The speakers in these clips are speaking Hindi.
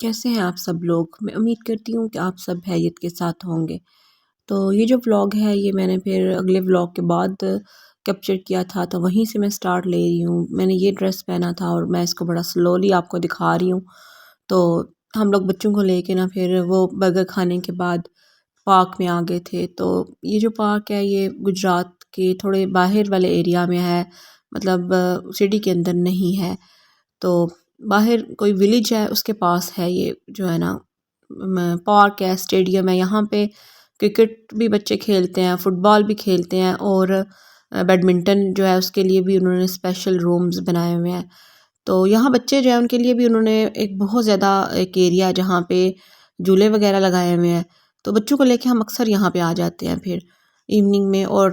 कैसे हैं आप सब लोग? मैं उम्मीद करती हूँ कि आप सब खैरियत के साथ होंगे। तो ये जो व्लॉग है ये मैंने फिर अगले व्लॉग के बाद कैप्चर किया था, तो वहीं से मैं स्टार्ट ले रही हूँ। मैंने ये ड्रेस पहना था और मैं इसको बड़ा स्लोली आपको दिखा रही हूँ। तो हम लोग बच्चों को लेके ना फिर वो बर्गर खाने के बाद पार्क में आ गए थे। तो ये जो पार्क है ये गुजरात के थोड़े बाहर वाले एरिया में है, मतलब सिटी के अंदर नहीं है। तो बाहर कोई विलेज है उसके पास है ये जो है ना पार्क है, स्टेडियम है। यहाँ पे क्रिकेट भी बच्चे खेलते हैं, फुटबॉल भी खेलते हैं और बैडमिंटन जो है उसके लिए भी उन्होंने स्पेशल रूम्स बनाए हुए हैं। तो यहाँ बच्चे जो है उनके लिए भी उन्होंने एक बहुत ज़्यादा एक एरिया जहाँ पे झूले वगैरह लगाए हुए हैं। तो बच्चों को लेके हम अक्सर यहाँ पे आ जाते हैं फिर इवनिंग में। और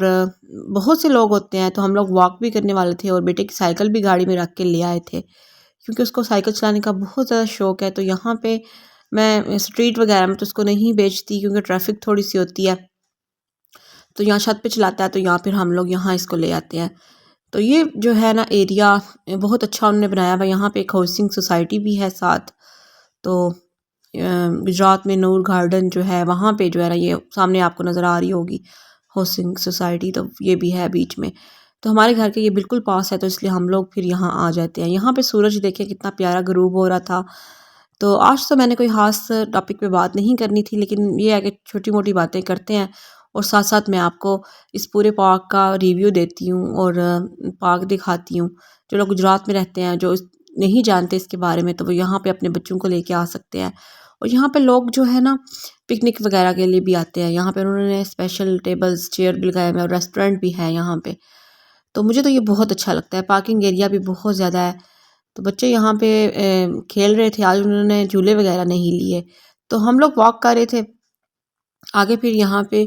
बहुत से लोग होते हैं, तो हम लोग वॉक भी करने वाले थे और बेटे की साइकिल भी गाड़ी में रख के ले आए थे क्योंकि उसको साइकिल चलाने का बहुत ज़्यादा शौक़ है। तो यहाँ पे मैं स्ट्रीट वगैरह में तो उसको नहीं बेचती क्योंकि ट्रैफिक थोड़ी सी होती है। तो यहाँ छत पे चलाता है, तो यहाँ फिर हम लोग यहाँ इसको ले आते हैं। तो ये जो है ना एरिया बहुत अच्छा उन्होंने बनाया हुआ। यहाँ पे एक हाउसिंग सोसाइटी भी है साथ। तो गुजरात में नूर गार्डन जो है वहाँ पे जो है ना ये सामने आपको नज़र आ रही होगी हाउसिंग सोसाइटी, तो ये भी है बीच में। तो हमारे घर के ये बिल्कुल पास है, तो इसलिए हम लोग फिर यहाँ आ जाते हैं। यहाँ पे सूरज देखें कितना प्यारा गरूब हो रहा था। तो आज तो मैंने कोई ख़ास टॉपिक पे बात नहीं करनी थी, लेकिन ये है कि छोटी मोटी बातें करते हैं और साथ साथ मैं आपको इस पूरे पार्क का रिव्यू देती हूँ और पार्क दिखाती हूँ। जो लोग गुजरात में रहते हैं, जो नहीं जानते इसके बारे में, तो वो यहाँ पे अपने बच्चों को लेके आ सकते हैं। और यहाँ पे लोग जो है ना पिकनिक वगैरह के लिए भी आते हैं। यहाँ पे उन्होंने स्पेशल टेबल्स चेयर भी लगाए हुए हैं और रेस्टोरेंट भी है यहाँ पे। तो मुझे तो ये बहुत अच्छा लगता है। पार्किंग एरिया भी बहुत ज़्यादा है। तो बच्चे यहाँ पे खेल रहे थे। आज उन्होंने झूले वगैरह नहीं लिए, तो हम लोग वॉक कर रहे थे आगे। फिर यहाँ पे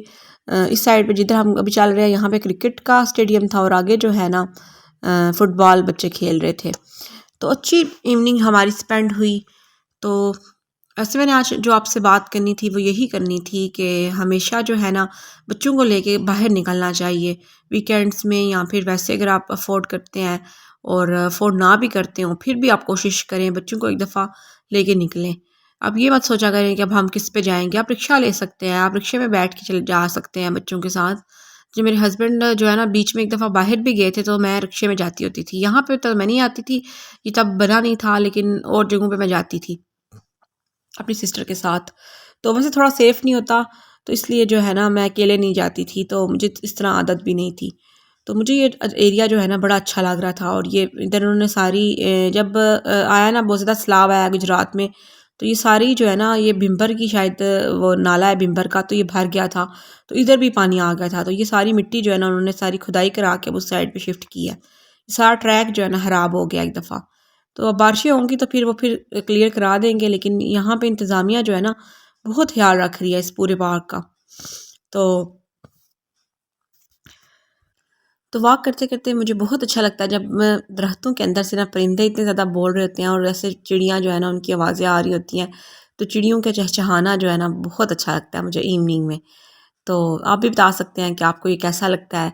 इस साइड पे जिधर हम अभी चल रहे हैं यहाँ पे क्रिकेट का स्टेडियम था और आगे जो है ना फुटबॉल बच्चे खेल रहे थे। तो अच्छी इवनिंग हमारी स्पेंड हुई। तो ऐसे मैंने आज जो आपसे बात करनी थी वो यही करनी थी कि हमेशा जो है ना बच्चों को लेके बाहर निकलना चाहिए वीकेंड्स में, या फिर वैसे अगर आप अफोर्ड करते हैं और अफोर्ड ना भी करते हो फिर भी आप कोशिश करें बच्चों को एक दफ़ा लेके निकलें। अब ये मत सोचा करें कि अब हम किस पे जाएंगे। आप रिक्शा ले सकते हैं, आप रिक्शे में बैठ के चले जा सकते हैं बच्चों के साथ। जो मेरे हस्बैंड जो है ना बीच में एक दफ़ा बाहर भी गए थे, तो मैं रिक्शे में जाती होती थी। यहाँ पे तो मैं नहीं आती थी, ये तब बना नहीं था, लेकिन और जगहों पे मैं जाती थी अपनी सिस्टर के साथ। तो वैसे थोड़ा सेफ़ नहीं होता, तो इसलिए जो है ना मैं अकेले नहीं जाती थी, तो मुझे इस तरह आदत भी नहीं थी। तो मुझे ये एरिया जो है ना बड़ा अच्छा लग रहा था। और ये इधर उन्होंने सारी जब आया ना बहुत ज़्यादा सैलाब आया गुजरात में, तो ये सारी जो है ना ये भिम्बर की शायद वो नाला है भिम्बर का, तो ये भर गया था, तो इधर भी पानी आ गया था। तो ये सारी मिट्टी जो है ना उन्होंने सारी खुदाई करा के उस साइड पे शिफ्ट की है। सारा ट्रैक जो है ना ख़राब हो गया एक दफ़ा। तो अब बारिशें होंगी तो फिर वो फिर क्लियर करा देंगे, लेकिन यहाँ पे इंतज़ामिया जो है ना बहुत ख्याल रख रही है इस पूरे पार्क का। तो वॉक करते करते मुझे बहुत अच्छा लगता है जब दरख्तों के अंदर से ना परिंदे इतने ज़्यादा बोल रहे होते हैं और ऐसे चिड़ियाँ जो है ना उनकी आवाज़ें आ रही होती हैं। तो चिड़ियों का चहचहाना जो है ना बहुत अच्छा लगता है मुझे इवनिंग में। तो आप भी बता सकते हैं कि आपको ये कैसा लगता है।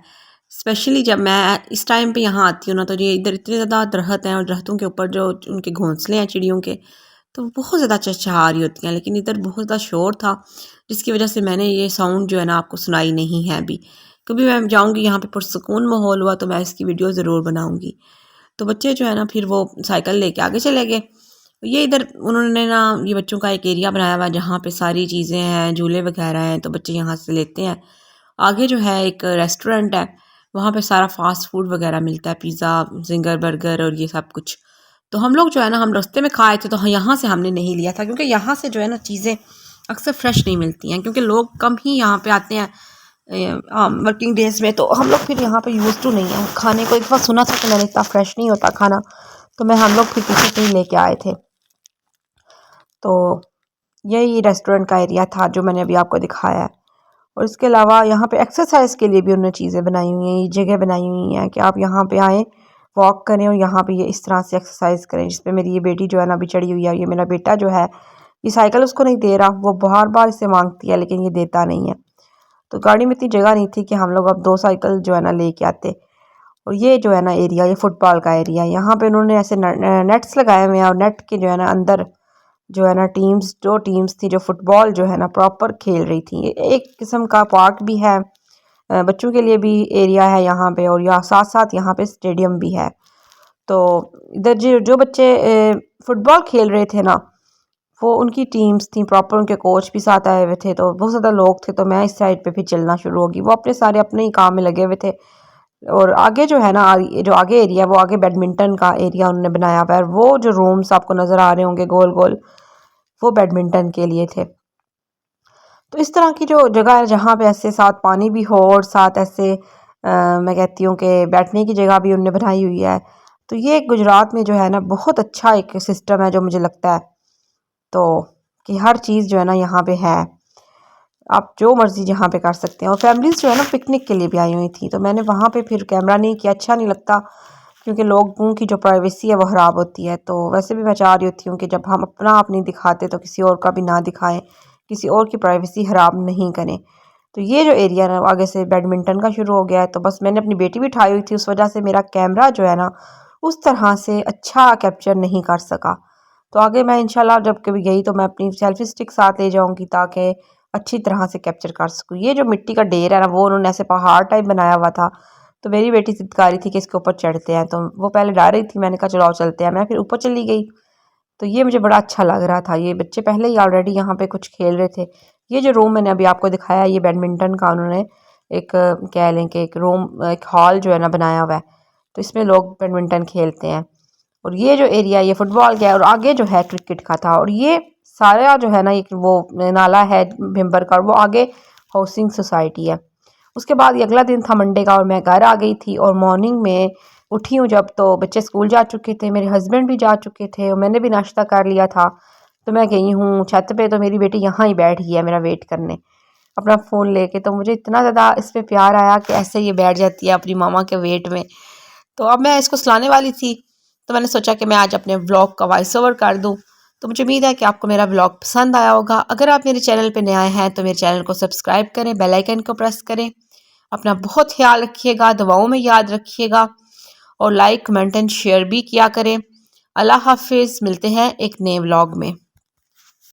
स्पेशली जब मैं इस टाइम पे यहाँ आती हूँ ना, तो ये इधर इतने ज़्यादा दरख्त हैं और दरख्तों के ऊपर जो उनके घोंसले हैं चिड़ियों के, तो बहुत ज़्यादा चहचहा रही होती हैं। लेकिन इधर बहुत ज़्यादा शोर था, जिसकी वजह से मैंने ये साउंड जो है ना आपको सुनाई नहीं है अभी। कभी मैं जाऊँगी यहाँ पे पुरसुकून माहौल हुआ तो मैं इसकी वीडियो ज़रूर बनाऊँगी। तो बच्चे जो है ना फिर वो साइकिल लेके आगे चले गए। ये इधर उन्होंने ना ये बच्चों का एक एरिया बनाया हुआ है जहाँ पे सारी चीज़ें हैं, झूले वगैरह हैं, तो बच्चे यहाँ से लेते हैं। आगे जो है एक रेस्टोरेंट है, वहाँ पे सारा फास्ट फूड वगैरह मिलता है, पिज़्ज़ा, ज़िंगर बर्गर और ये सब कुछ। तो हम लोग जो है ना हम रास्ते में खाए थे, तो यहाँ से हमने नहीं लिया था क्योंकि यहाँ से जो है ना चीज़ें अक्सर फ्रेश नहीं मिलती हैं, क्योंकि लोग कम ही यहाँ पे आते हैं वर्किंग डेज में। तो हम लोग फिर यहाँ पे यूज़ टू नहीं है खाने को। एक बार सुना था कि मैंने इतना फ्रेश नहीं होता खाना, तो मैं हम लोग फिर किसी से ही लेके आए थे। तो यही रेस्टोरेंट का एरिया था जो मैंने अभी आपको दिखाया है। और इसके अलावा यहाँ पे एक्सरसाइज के लिए भी उन्होंने चीज़ें बनाई हुई हैं, ये जगह बनाई हुई हैं कि आप यहाँ पे आएँ, वॉक करें और यहाँ पे ये इस तरह से एक्सरसाइज करें। जिस पे मेरी ये बेटी जो है ना अभी चढ़ी हुई है, ये मेरा बेटा जो है ये साइकिल उसको नहीं दे रहा, वो बार बार इसे मांगती है लेकिन ये देता नहीं है। तो गाड़ी में इतनी जगह नहीं थी कि हम लोग अब 2 साइकिल जो है ना लेके आते। और ये जो है ना एरिया ये फुटबॉल का एरिया है। यहाँ पे उन्होंने ऐसे नेट्स लगाए हुए हैं और नेट के जो है ना अंदर जो है ना टीम्स, 2 टीम्स थी जो फुटबॉल जो है ना प्रॉपर खेल रही थी। एक किस्म का पार्क भी है, बच्चों के लिए भी एरिया है यहाँ पे, और यहाँ साथ साथ यहाँ पे स्टेडियम भी है। तो इधर जो बच्चे फुटबॉल खेल रहे थे ना, वो उनकी टीम्स थी प्रॉपर, उनके कोच भी साथ आए हुए थे, तो बहुत ज़्यादा लोग थे। तो मैं इस साइड पे फिर चलना शुरू होगी, वो अपने सारे अपने ही काम में लगे हुए थे। और आगे जो है ना, जो आगे एरिया, वो आगे बैडमिंटन का एरिया उन्होंने बनाया हुआ है। वो जो रूम्स आपको नज़र आ रहे होंगे गोल गोल, वो बैडमिंटन के लिए थे। तो इस तरह की जो जगह है जहाँ पे ऐसे साथ पानी भी हो और साथ ऐसे मैं कहती हूँ कि बैठने की जगह भी उन्होंने बनाई हुई है। तो ये गुजरात में जो है ना बहुत अच्छा एक सिस्टम है जो मुझे लगता है, तो कि हर चीज़ जो है ना यहाँ पे है, आप जो मर्ज़ी जहाँ पे कर सकते हैं। और फैमिलीज़ जो है ना पिकनिक के लिए भी आई हुई थी, तो मैंने वहाँ पे फिर कैमरा नहीं किया, अच्छा नहीं लगता, क्योंकि लोगों की जो प्राइवेसी है वो ख़राब होती है। तो वैसे भी मैं चाह रही होती हूँ कि जब हम अपना आप नहीं दिखाते तो किसी और का भी ना दिखाएं, किसी और की प्राइवेसी ख़राब नहीं करें। तो ये जो एरिया ना आगे से बैडमिंटन का शुरू हो गया है, तो बस मैंने अपनी बेटी भी उठाई हुई थी, उस वजह से मेरा कैमरा जो है ना उस तरह से अच्छा कैप्चर नहीं कर सका। तो आगे मैं इंशाल्लाह जब कभी गई तो मैं अपनी सेल्फी स्टिक साथ ले जाऊँगी, ताकि अच्छी तरह से कैप्चर कर सकूँ। ये जो मिट्टी का ढेर है ना, वो उन्होंने ऐसे पहाड़ टाइप बनाया हुआ था। तो मेरी बेटी ज़िद कर रही थी कि इसके ऊपर चढ़ते हैं, तो वो पहले डर रही थी, मैंने कहा चलो आओ चलते हैं। मैं फिर ऊपर चली गई, तो ये मुझे बड़ा अच्छा लग रहा था। ये बच्चे पहले ही ऑलरेडी यहाँ पे कुछ खेल रहे थे। ये जो रूम मैंने अभी आपको दिखाया, ये बैडमिंटन का उन्होंने एक कह लें कि एक रूम, एक हॉल जो है ना बनाया हुआ है, तो इसमें लोग बैडमिंटन खेलते हैं। और ये जो एरिया ये फुटबॉल का है, और आगे जो है क्रिकेट का था। और ये सारा जो है ना एक वो नाला है भिम्बर का, और वो आगे हाउसिंग सोसाइटी है। उसके बाद ये अगला दिन था मंडे का, और मैं घर आ गई थी, और मॉर्निंग में उठी हूँ जब, तो बच्चे स्कूल जा चुके थे, मेरे हस्बैंड भी जा चुके थे, और मैंने भी नाश्ता कर लिया था। तो मैं गई हूँ छत पे, तो मेरी बेटी यहाँ ही बैठ गई है मेरा वेट करने, अपना फ़ोन लेके। तो मुझे इतना ज़्यादा इस पर प्यार आया कि ऐसे ये बैठ जाती है अपनी मामा के वेट में। तो अब मैं इसको सुलाने वाली थी, तो मैंने सोचा कि मैं आज अपने व्लॉग का वॉइस ओवर कर दूँ। तो मुझे उम्मीद है कि आपको मेरा व्लॉग पसंद आया होगा। अगर आप मेरे चैनल पे नए आए हैं तो मेरे चैनल को सब्सक्राइब करें, बेल आइकन को प्रेस करें। अपना बहुत ख्याल रखिएगा, दुआओं में याद रखिएगा, और लाइक कमेंट एंड शेयर भी किया करें। अल्लाह हाफिज़, मिलते हैं एक नए व्लॉग में।